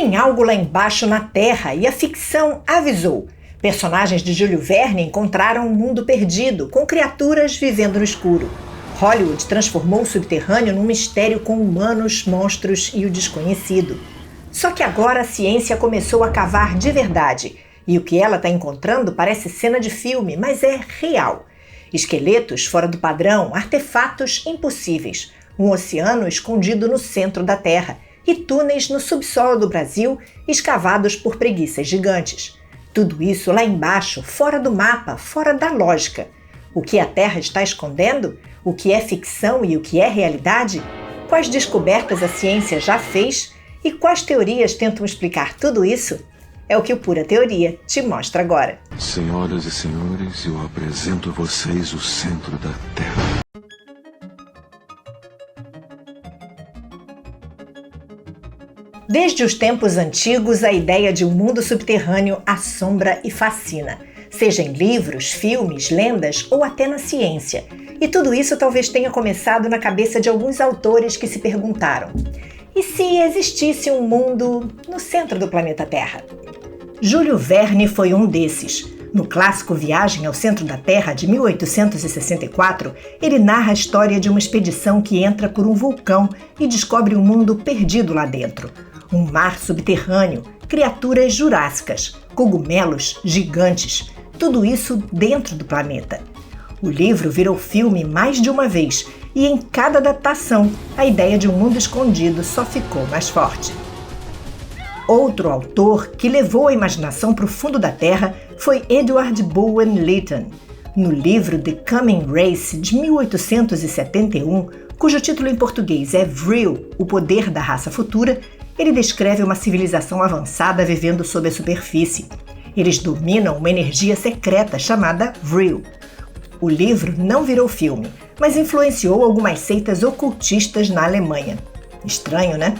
Tem algo lá embaixo na Terra e a ficção avisou. Personagens de Júlio Verne encontraram um mundo perdido, com criaturas vivendo no escuro. Hollywood transformou o subterrâneo num mistério com humanos, monstros e o desconhecido. Só que agora a ciência começou a cavar de verdade. E o que ela está encontrando parece cena de filme, mas é real. Esqueletos fora do padrão, artefatos impossíveis, um oceano escondido no centro da Terra e túneis no subsolo do Brasil escavados por preguiças gigantes. Tudo isso lá embaixo, fora do mapa, fora da lógica. O que a Terra está escondendo? O que é ficção e o que é realidade? Quais descobertas a ciência já fez? E quais teorias tentam explicar tudo isso? É o que o Pura Teoria te mostra agora. Senhoras e senhores, eu apresento a vocês o centro da Terra. Desde os tempos antigos, a ideia de um mundo subterrâneo assombra e fascina, seja em livros, filmes, lendas ou até na ciência. E tudo isso talvez tenha começado na cabeça de alguns autores que se perguntaram: e se existisse um mundo no centro do planeta Terra? Júlio Verne foi um desses. No clássico Viagem ao Centro da Terra, de 1864, ele narra a história de uma expedição que entra por um vulcão e descobre um mundo perdido lá dentro. Um mar subterrâneo, criaturas jurássicas, cogumelos gigantes, tudo isso dentro do planeta. O livro virou filme mais de uma vez e em cada adaptação a ideia de um mundo escondido só ficou mais forte. Outro autor que levou a imaginação para o fundo da Terra foi Edward Bulwer Lytton. No livro The Coming Race, de 1871, cujo título em português é Vril, o poder da raça futura, ele descreve uma civilização avançada vivendo sob a superfície. Eles dominam uma energia secreta chamada Vril. O livro não virou filme, mas influenciou algumas seitas ocultistas na Alemanha. Estranho, né?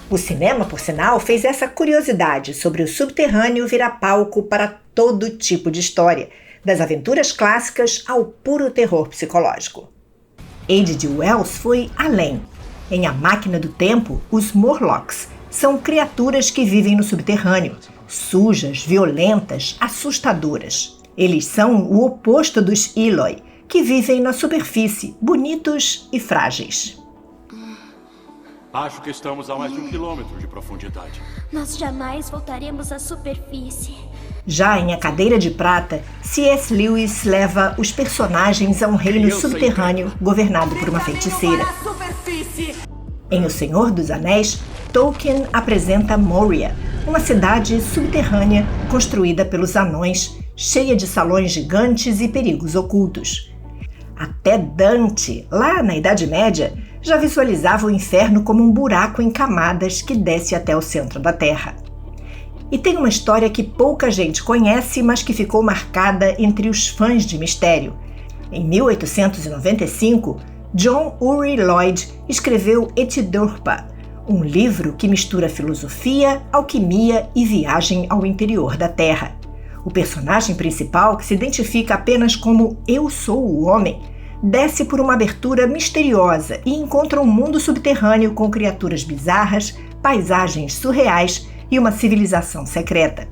O cinema, por sinal, fez essa curiosidade sobre o subterrâneo virar palco para todo tipo de história, das aventuras clássicas ao puro terror psicológico. H.G. Wells foi além. Em A Máquina do Tempo, os Morlocks são criaturas que vivem no subterrâneo, sujas, violentas, assustadoras. Eles são o oposto dos Eloi, que vivem na superfície, bonitos e frágeis. Acho que estamos a mais de 1 quilômetro de profundidade. Nós jamais voltaremos à superfície. Já em A Cadeira de Prata, C.S. Lewis leva os personagens a um reino subterrâneo governado por uma feiticeira. Em O Senhor dos Anéis, Tolkien apresenta Moria, uma cidade subterrânea construída pelos anões, cheia de salões gigantes e perigos ocultos. Até Dante, lá na Idade Média, já visualizava o inferno como um buraco em camadas que desce até o centro da Terra. E tem uma história que pouca gente conhece, mas que ficou marcada entre os fãs de mistério. Em 1895, John Uri Lloyd escreveu Etidurpa, um livro que mistura filosofia, alquimia e viagem ao interior da Terra. O personagem principal, que se identifica apenas como Eu Sou o Homem, desce por uma abertura misteriosa e encontra um mundo subterrâneo com criaturas bizarras, paisagens surreais e uma civilização secreta.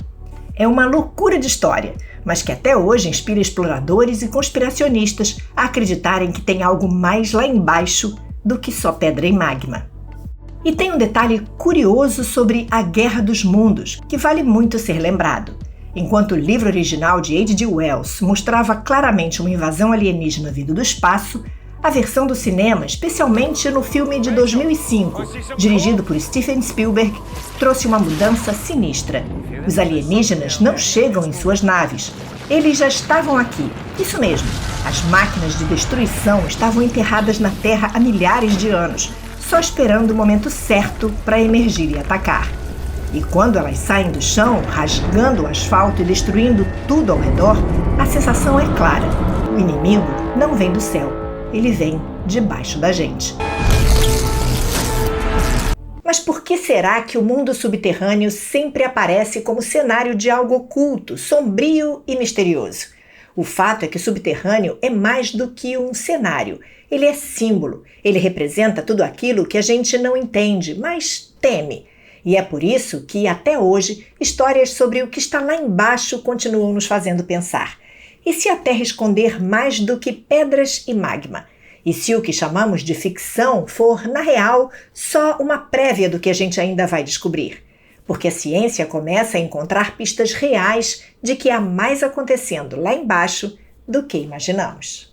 É uma loucura de história, mas que até hoje inspira exploradores e conspiracionistas a acreditarem que tem algo mais lá embaixo do que só pedra e magma. E tem um detalhe curioso sobre a Guerra dos Mundos, que vale muito ser lembrado. Enquanto o livro original de H.G. Wells mostrava claramente uma invasão alienígena vindo do espaço, a versão do cinema, especialmente no filme de 2005, dirigido por Steven Spielberg, trouxe uma mudança sinistra. Os alienígenas não chegam em suas naves. Eles já estavam aqui. Isso mesmo, as máquinas de destruição estavam enterradas na Terra há milhares de anos, só esperando o momento certo para emergir e atacar. E quando elas saem do chão, rasgando o asfalto e destruindo tudo ao redor, a sensação é clara. O inimigo não vem do céu, ele vem debaixo da gente. Mas por que será que o mundo subterrâneo sempre aparece como cenário de algo oculto, sombrio e misterioso? O fato é que o subterrâneo é mais do que um cenário. Ele é símbolo, ele representa tudo aquilo que a gente não entende, mas teme. E é por isso que, até hoje, histórias sobre o que está lá embaixo continuam nos fazendo pensar. E se a Terra esconder mais do que pedras e magma? E se o que chamamos de ficção for, na real, só uma prévia do que a gente ainda vai descobrir? Porque a ciência começa a encontrar pistas reais de que há mais acontecendo lá embaixo do que imaginamos.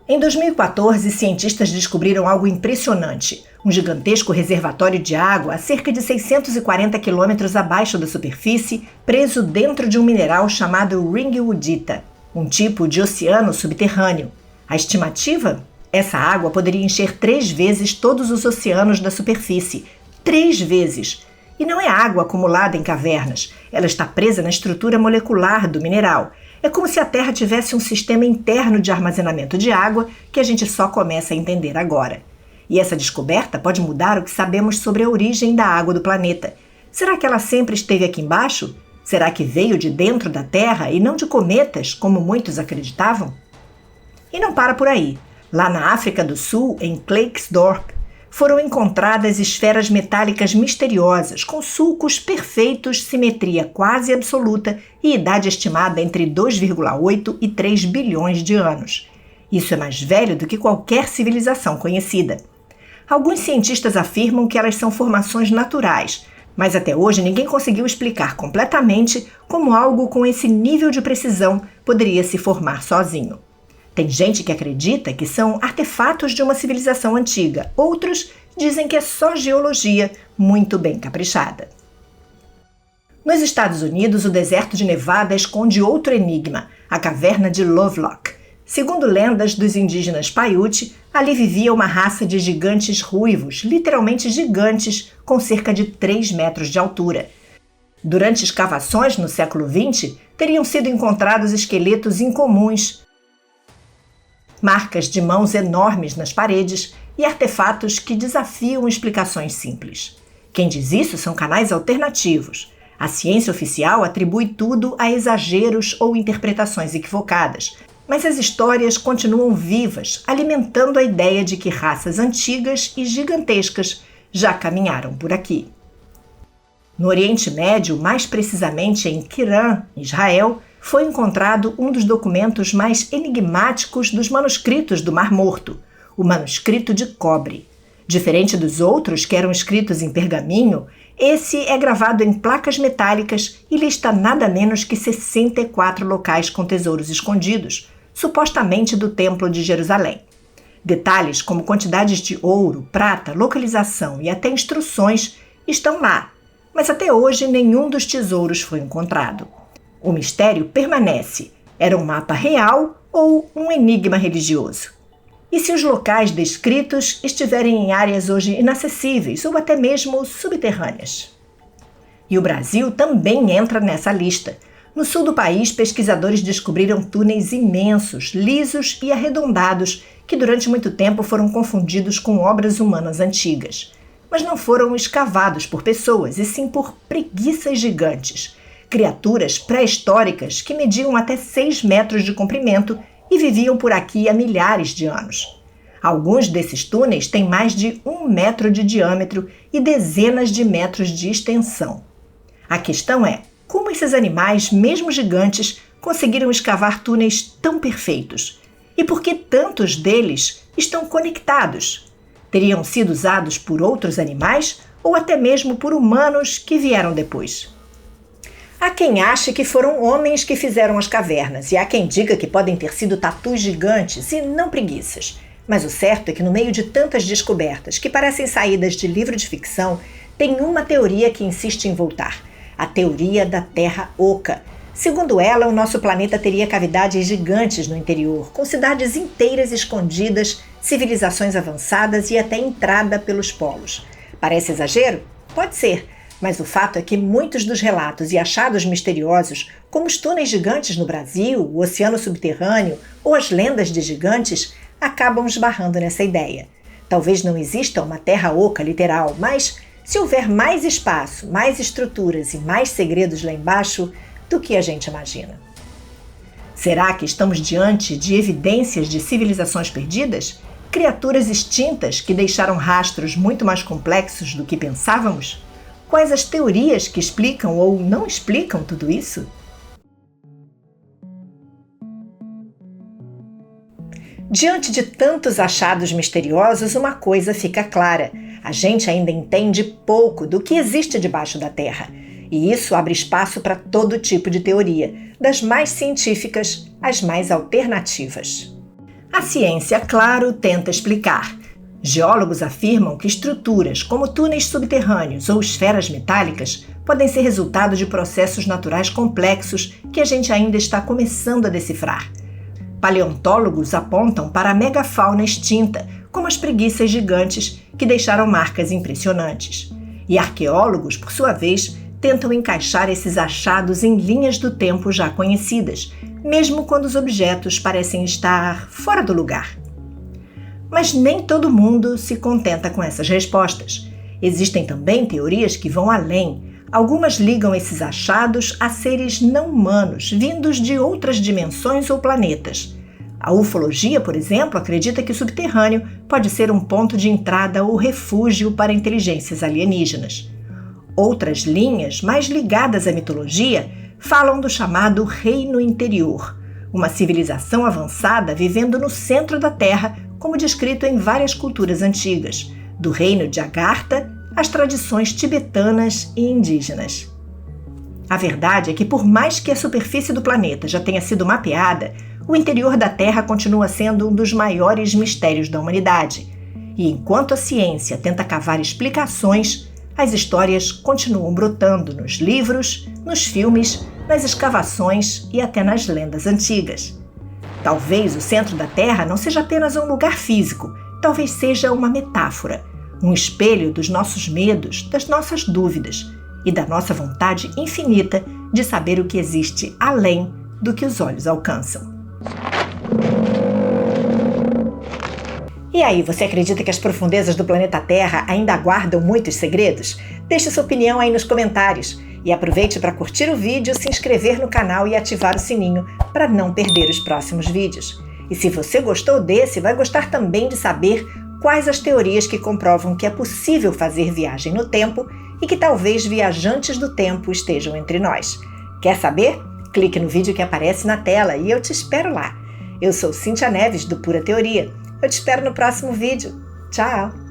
Em 2014, cientistas descobriram algo impressionante. Um gigantesco reservatório de água a cerca de 640 quilômetros abaixo da superfície, preso dentro de um mineral chamado ringwoodita, um tipo de oceano subterrâneo. A estimativa? Essa água poderia encher 3 vezes todos os oceanos da superfície. 3 vezes! E não é água acumulada em cavernas. Ela está presa na estrutura molecular do mineral. É como se a Terra tivesse um sistema interno de armazenamento de água que a gente só começa a entender agora. E essa descoberta pode mudar o que sabemos sobre a origem da água do planeta. Será que ela sempre esteve aqui embaixo? Será que veio de dentro da Terra e não de cometas, como muitos acreditavam? E não para por aí. Lá na África do Sul, em Klerksdorp, foram encontradas esferas metálicas misteriosas, com sulcos perfeitos, simetria quase absoluta e idade estimada entre 2,8 e 3 bilhões de anos. Isso é mais velho do que qualquer civilização conhecida. Alguns cientistas afirmam que elas são formações naturais, mas até hoje ninguém conseguiu explicar completamente como algo com esse nível de precisão poderia se formar sozinho. Tem gente que acredita que são artefatos de uma civilização antiga. Outros dizem que é só geologia muito bem caprichada. Nos Estados Unidos, o deserto de Nevada esconde outro enigma, a caverna de Lovelock. Segundo lendas dos indígenas Paiute, ali vivia uma raça de gigantes ruivos, literalmente gigantes, com cerca de 3 metros de altura. Durante escavações no século XX, teriam sido encontrados esqueletos incomuns, marcas de mãos enormes nas paredes e artefatos que desafiam explicações simples. Quem diz isso são canais alternativos. A ciência oficial atribui tudo a exageros ou interpretações equivocadas, mas as histórias continuam vivas, alimentando a ideia de que raças antigas e gigantescas já caminharam por aqui. No Oriente Médio, mais precisamente em Quiran, Israel, foi encontrado um dos documentos mais enigmáticos dos manuscritos do Mar Morto, o manuscrito de cobre. Diferente dos outros, que eram escritos em pergaminho, esse é gravado em placas metálicas e lista nada menos que 64 locais com tesouros escondidos, supostamente do Templo de Jerusalém. Detalhes como quantidades de ouro, prata, localização e até instruções estão lá, mas até hoje nenhum dos tesouros foi encontrado. O mistério permanece. Era um mapa real ou um enigma religioso? E se os locais descritos estiverem em áreas hoje inacessíveis ou até mesmo subterrâneas? E o Brasil também entra nessa lista. No sul do país, pesquisadores descobriram túneis imensos, lisos e arredondados, que durante muito tempo foram confundidos com obras humanas antigas. Mas não foram escavados por pessoas, e sim por preguiças gigantes. Criaturas pré-históricas que mediam até 6 metros de comprimento e viviam por aqui há milhares de anos. Alguns desses túneis têm mais de 1 metro de diâmetro e dezenas de metros de extensão. A questão é, como esses animais, mesmo gigantes, conseguiram escavar túneis tão perfeitos? E por que tantos deles estão conectados? Teriam sido usados por outros animais ou até mesmo por humanos que vieram depois? Há quem ache que foram homens que fizeram as cavernas, e há quem diga que podem ter sido tatus gigantes e não preguiças. Mas o certo é que no meio de tantas descobertas que parecem saídas de livro de ficção, tem uma teoria que insiste em voltar: a teoria da Terra Oca. Segundo ela, o nosso planeta teria cavidades gigantes no interior, com cidades inteiras escondidas, civilizações avançadas e até entrada pelos polos. Parece exagero? Pode ser. Mas o fato é que muitos dos relatos e achados misteriosos, como os túneis gigantes no Brasil, o oceano subterrâneo ou as lendas de gigantes, acabam esbarrando nessa ideia. Talvez não exista uma terra oca literal, mas se houver mais espaço, mais estruturas e mais segredos lá embaixo do que a gente imagina. Será que estamos diante de evidências de civilizações perdidas? Criaturas extintas que deixaram rastros muito mais complexos do que pensávamos? Quais as teorias que explicam ou não explicam tudo isso? Diante de tantos achados misteriosos, uma coisa fica clara: a gente ainda entende pouco do que existe debaixo da Terra. E isso abre espaço para todo tipo de teoria, das mais científicas às mais alternativas. A ciência, claro, tenta explicar. Geólogos afirmam que estruturas como túneis subterrâneos ou esferas metálicas podem ser resultado de processos naturais complexos que a gente ainda está começando a decifrar. Paleontólogos apontam para a megafauna extinta, como as preguiças gigantes, que deixaram marcas impressionantes. E arqueólogos, por sua vez, tentam encaixar esses achados em linhas do tempo já conhecidas, mesmo quando os objetos parecem estar fora do lugar. Mas nem todo mundo se contenta com essas respostas. Existem também teorias que vão além. Algumas ligam esses achados a seres não humanos, vindos de outras dimensões ou planetas. A ufologia, por exemplo, acredita que o subterrâneo pode ser um ponto de entrada ou refúgio para inteligências alienígenas. Outras linhas, mais ligadas à mitologia, falam do chamado Reino Interior, uma civilização avançada vivendo no centro da Terra, como descrito em várias culturas antigas, do reino de Agartha às tradições tibetanas e indígenas. A verdade é que, por mais que a superfície do planeta já tenha sido mapeada, o interior da Terra continua sendo um dos maiores mistérios da humanidade. E enquanto a ciência tenta cavar explicações, as histórias continuam brotando nos livros, nos filmes, nas escavações e até nas lendas antigas. Talvez o centro da Terra não seja apenas um lugar físico, talvez seja uma metáfora, um espelho dos nossos medos, das nossas dúvidas e da nossa vontade infinita de saber o que existe além do que os olhos alcançam. E aí, você acredita que as profundezas do planeta Terra ainda guardam muitos segredos? Deixe sua opinião aí nos comentários. E aproveite para curtir o vídeo, se inscrever no canal e ativar o sininho para não perder os próximos vídeos. E se você gostou desse, vai gostar também de saber quais as teorias que comprovam que é possível fazer viagem no tempo e que talvez viajantes do tempo estejam entre nós. Quer saber? Clique no vídeo que aparece na tela e eu te espero lá. Eu sou Cíntia Neves, do Pura Teoria. Eu te espero no próximo vídeo. Tchau!